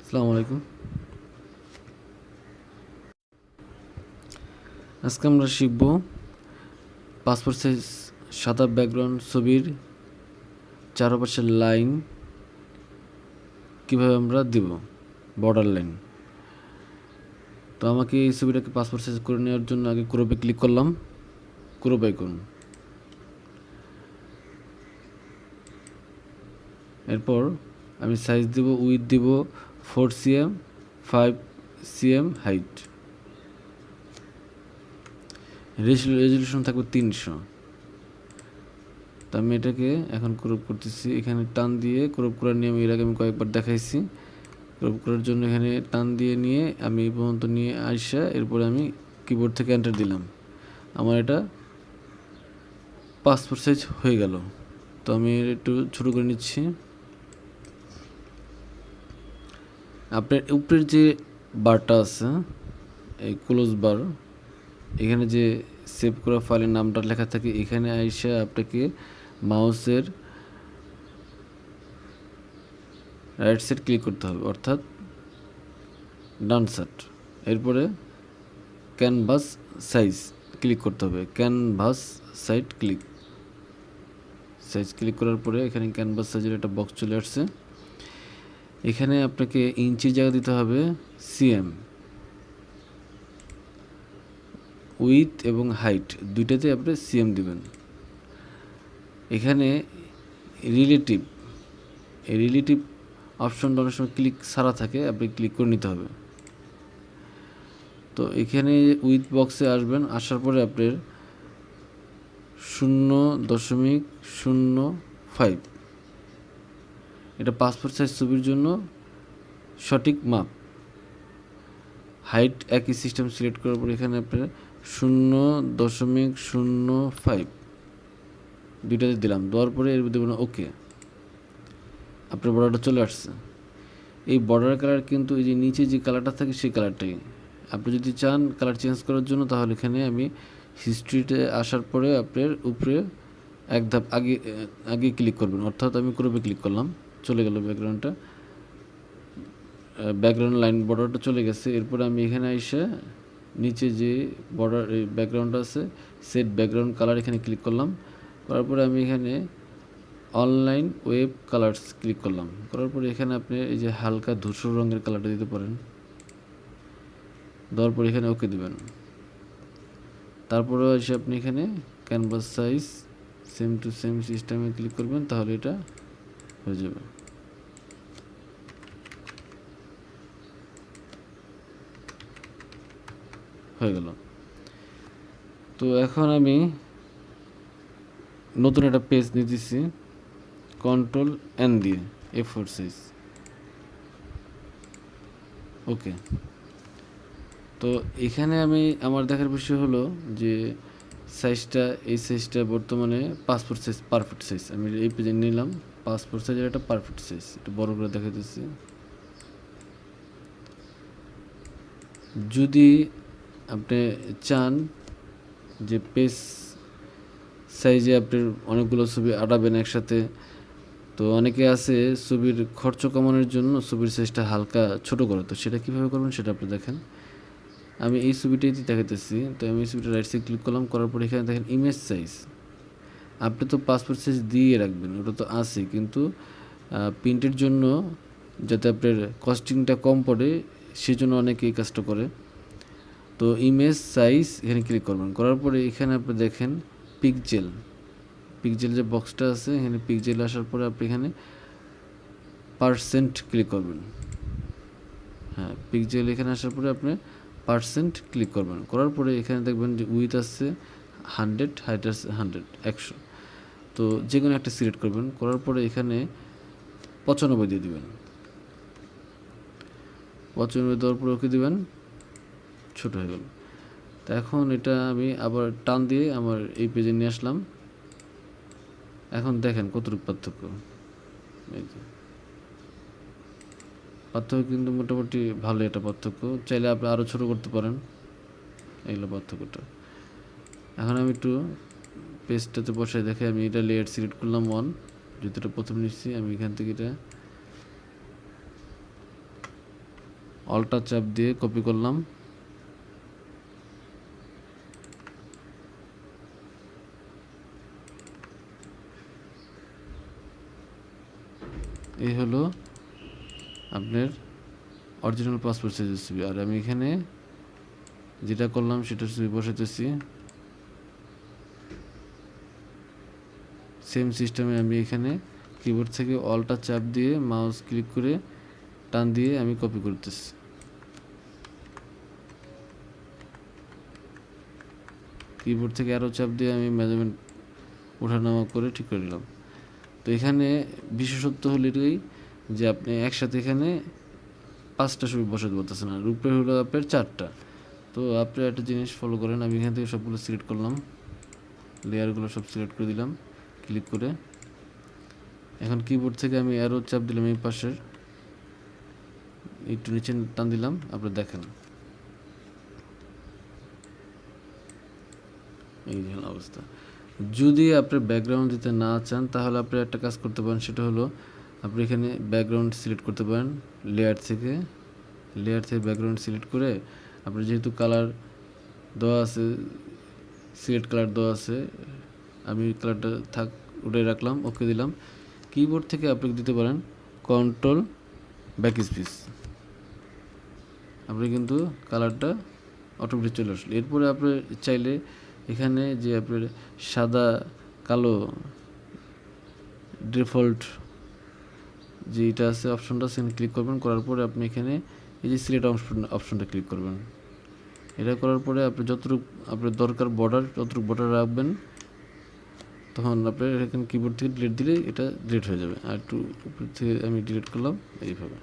আসসালামু আলাইকুম। আজকে আমরা শিখব পাসপোর্ট সাইজ সাদা ব্যাকগ্রাউন্ড ছবির চারপাশের লাইন কিভাবে আমরা দিব, বর্ডার লাইন। তো আমাকে এই ছবিটাকে পাসপোর্ট সাইজ করে নেওয়ার জন্য আগে ক্রপে ক্লিক করলাম, ক্রপ আইকন। এরপর আমি সাইজ দিব, উইথ দিব 4 cm, 5 cm হাইট, রেজলিউশন থাকবে 300। তো আমি এটাকে এখন ক্রপ করতেছি। এখানে টান দিয়ে ক্রপ করার নিয়ম এর আগে আমি কয়েকবার দেখাইছি। ক্রপ করার জন্য এখানে টান দিয়ে নিয়ে আমি এই পর্যন্ত নিয়ে আইসা এরপরে আমি কিবোর্ড থেকে এন্টার দিলাম। আমার এটা পাসপোর্ট সাইজ হয়ে গেল। তো আমি একটু ছোটো করে নিচ্ছি। আপনার উপরের যে বারটা আছে, এই ক্লোজ বার, এখানে যে সেভ করা ফাইলের নামটা লেখা থাকে, এখানে আইসা আপনাকে মাউসের রাইট সাইড ক্লিক করতে হবে, অর্থাৎ ডান সাইড। এরপরে ক্যানভাস সাইজ ক্লিক করতে হবে, ক্যানভাস সাইড সাইজ ক্লিক করার পরে এখানে ক্যানভাস সাইজের একটা বক্স চলে আসছে। এখানে আপনাকে ইঞ্চি জায়গা দিতে হবে সিএম। উইথ এবং হাইট দুইটাতে আপনি সিএম দিবেন। এখানে রিলেটিভ, এই রিলেটিভ অপশনটা অনেক সময় ক্লিক ছাড়া থাকে, আপনি ক্লিক করে নিতে হবে। তো এখানে উইথ বক্সে আসবেন, আসার পরে আপনার 0.05, এটা পাসপোর্ট সাইজ ছবির জন্য সঠিক মাপ। হাইট একই সিস্টেম সিলেক্ট করার পর এখানে আপনার 0.05 দুইটাতে দিলাম। দেওয়ার পরে এর দেবেন ওকে। আপনার বর্ডারটা চলে আসছে। এই বর্ডার কালার কিন্তু এই যে নিচে যে কালারটা থাকে সেই কালারটাই। আপনি যদি চান কালার চেঞ্জ করার জন্য, তাহলে এখানে আমি হিস্ট্রিতে আসার পরে আপনার উপরে এক ধাপ আগে ক্লিক করবেন, অর্থাৎ আমি ক্রপে ক্লিক করলাম, চলে গেল ব্যাকগ্রাউন্ডটা, ব্যাকগ্রাউন্ড লাইন বর্ডারটা চলে গেছে। এরপরে আমি এখানে এসে নিচে যে বর্ডার এই ব্যাকগ্রাউন্ডটা আছে, সেট ব্যাকগ্রাউন্ড কালার, এখানে ক্লিক করলাম। করার পরে আমি এখানে অনলাইন ওয়েব কালার্স ক্লিক করলাম। করার পরে এখানে আপনি এই যে হালকা ধূসর রঙের কালারটা দিতে পারেন। দেওয়ার পরে এখানে ওকে দেবেন। তারপরে এসে আপনি এখানে canvas size same to same সিস্টেমে ক্লিক করবেন, তাহলে এটা হয়ে যাবে। হয়ে গেল। তো এখন আমি নতুন একটা পেজ নিতেছি, কন্ট্রোল এন দিয়ে A4 সাইজ, ওকে। তো এখানে আমি আমার দেখার বিষয় হলো যে সাইজটা, এই সাইজটা বর্তমানে পাসপোর্ট সাইজ, পারফেক্ট সাইজ। আমি এই পেজে নিলাম পাসপোর্ট সাইজের একটা পারফেক্ট সাইজ, একটু বড় করে দেখাতেছি। যদি আপনি চান যে পেজ সাইজে আপনার অনেকগুলো ছবি আটাবেন একসাথে, তো অনেকে আছে ছবির খরচ কমানোর জন্য ছবির সাইজটা হালকা ছোট করে, তো সেটা কীভাবে করবেন সেটা আপনি দেখেন। আমি এই ছবিটাই দেখাতেছি। তো আমি এই ছবিটা রাইট সাইড ক্লিক করলাম, করার পর এখানে দেখেন ইমেজ সাইজ। আপনি তো পাসপোর্ট সাইজ দিয়ে রাখবেন, ওটা তো আছে, কিন্তু প্রিন্টের জন্য যাতে আপনার কস্টিংটা কম পড়ে সেজন্য অনেকে এই কাজটা করে। তো ইমেজ সাইজ এখানে ক্লিক করবেন, করার পরে এখানে আপনি দেখেন পিকজেল যে বক্সটা আছে, এখানে পিকজেল আসার পরে আপনি এখানে পার্সেন্ট ক্লিক করবেন। হ্যাঁ, পিকজেল এখানে আসার পরে আপনি পার্সেন্ট ক্লিক করবেন। করার পরে এখানে দেখবেন যে উইথ আছে 100, হাইট আছে 100। তো যে কোনো একটা সিলেক্ট করবেন, করার পরে এখানে 95 দিয়ে দিবেন। 95 দেওয়ার পরে ওকে দিবেন, ছোট হয়ে গেল। তো এখন এটা আমি আবার টান দিয়ে আমার এই পেজে নিয়ে আসলাম। এখন দেখেন কতটুকু পার্থক্য। এই যে পার্থক্য কিন্তু মোটামুটি ভালো একটা পার্থক্য। চাইলে আপনি আরও ছোটো করতে পারেন, এগুলো পার্থক্যটা। এখন আমি একটু পেজটাতে বসাই দেখে আমি এটা লেয়ার সিলেক্ট করলাম 1, যেটা প্রথমে নিচ্ছি আমি এখান থেকে এটা অল্টার চাপ দিয়ে কপি করলাম। এই হলো আপনার অরিজিনাল পাসপোর্ট সাইজের ছবি। আর আমি এখানে যেটা করলাম সেটা ছবি বসাইতেছি। সেম সিস্টেমে আমি এখানে কিবোর্ড থেকে অল্টা চাপ দিয়ে মাউস ক্লিক করে টান দিয়ে আমি কপি করতেছি। কিবোর্ড থেকে আরও চাপ দিয়ে আমি মেজারমেন্ট ওঠানামা করে ঠিক করে নিলাম। তো এখানে বিশেষত্ব হলো এটাই যে আপনি একসাথে এখানে 5টা ছবি বসাতে পারতেছেন, আর উপরে হলো আপনার 4টা। তো আপনি একটা জিনিস ফলো করেন, আমি এখান থেকে সবগুলো সিলেক্ট করলাম, লেয়ারগুলো সব সিলেক্ট করে দিলাম ক্লিক করে। এখন কিবোর্ড থেকে আমি অ্যারো চাপ দিলাম, এই পাশের একটু নিচে টান দিলাম, আপনি দেখেন এই যে অবস্থা। যদি আপনি ব্যাকগ্রাউন্ড দিতে না চান তাহলে আপনি একটা কাজ করতে পারেন, সেটা হলো আপনি এখানে ব্যাকগ্রাউন্ড সিলেক্ট করতে পারেন। লেয়ার থেকে ব্যাকগ্রাউন্ড সিলেক্ট করে আপনি যেহেতু কালার দেওয়া আছে, সিলেক্ট কালার দেওয়া আছে, আমি কালারটা উঠে রাখলাম, ওকে দিলাম। কিবোর্ড থেকে আপনি দিতে পারেন কন্ট্রোল ব্যাক স্পেস, আপনি কিন্তু কালারটা অটোমেটিক চলে আসলো। এরপরে আপনি চাইলে এখানে যে আপনার সাদা কালো ডিফল্ট যে এটা আছে অপশনটা, সেখানে ক্লিক করবেন। করার পরে আপনি এখানে এই যে সিলেক্ট অপশনটা ক্লিক করবেন। এটা করার পরে আপনি যতটুকু আপনার দরকার বর্ডার ততটুকু বর্ডার রাখবেন। তখন আপনার এখানে কিবোর্ড থেকে ডিলিট দিলে এটা ডিলিট হয়ে যাবে। আর একটু উপর থেকে আমি ডিলিট করলাম এইভাবে।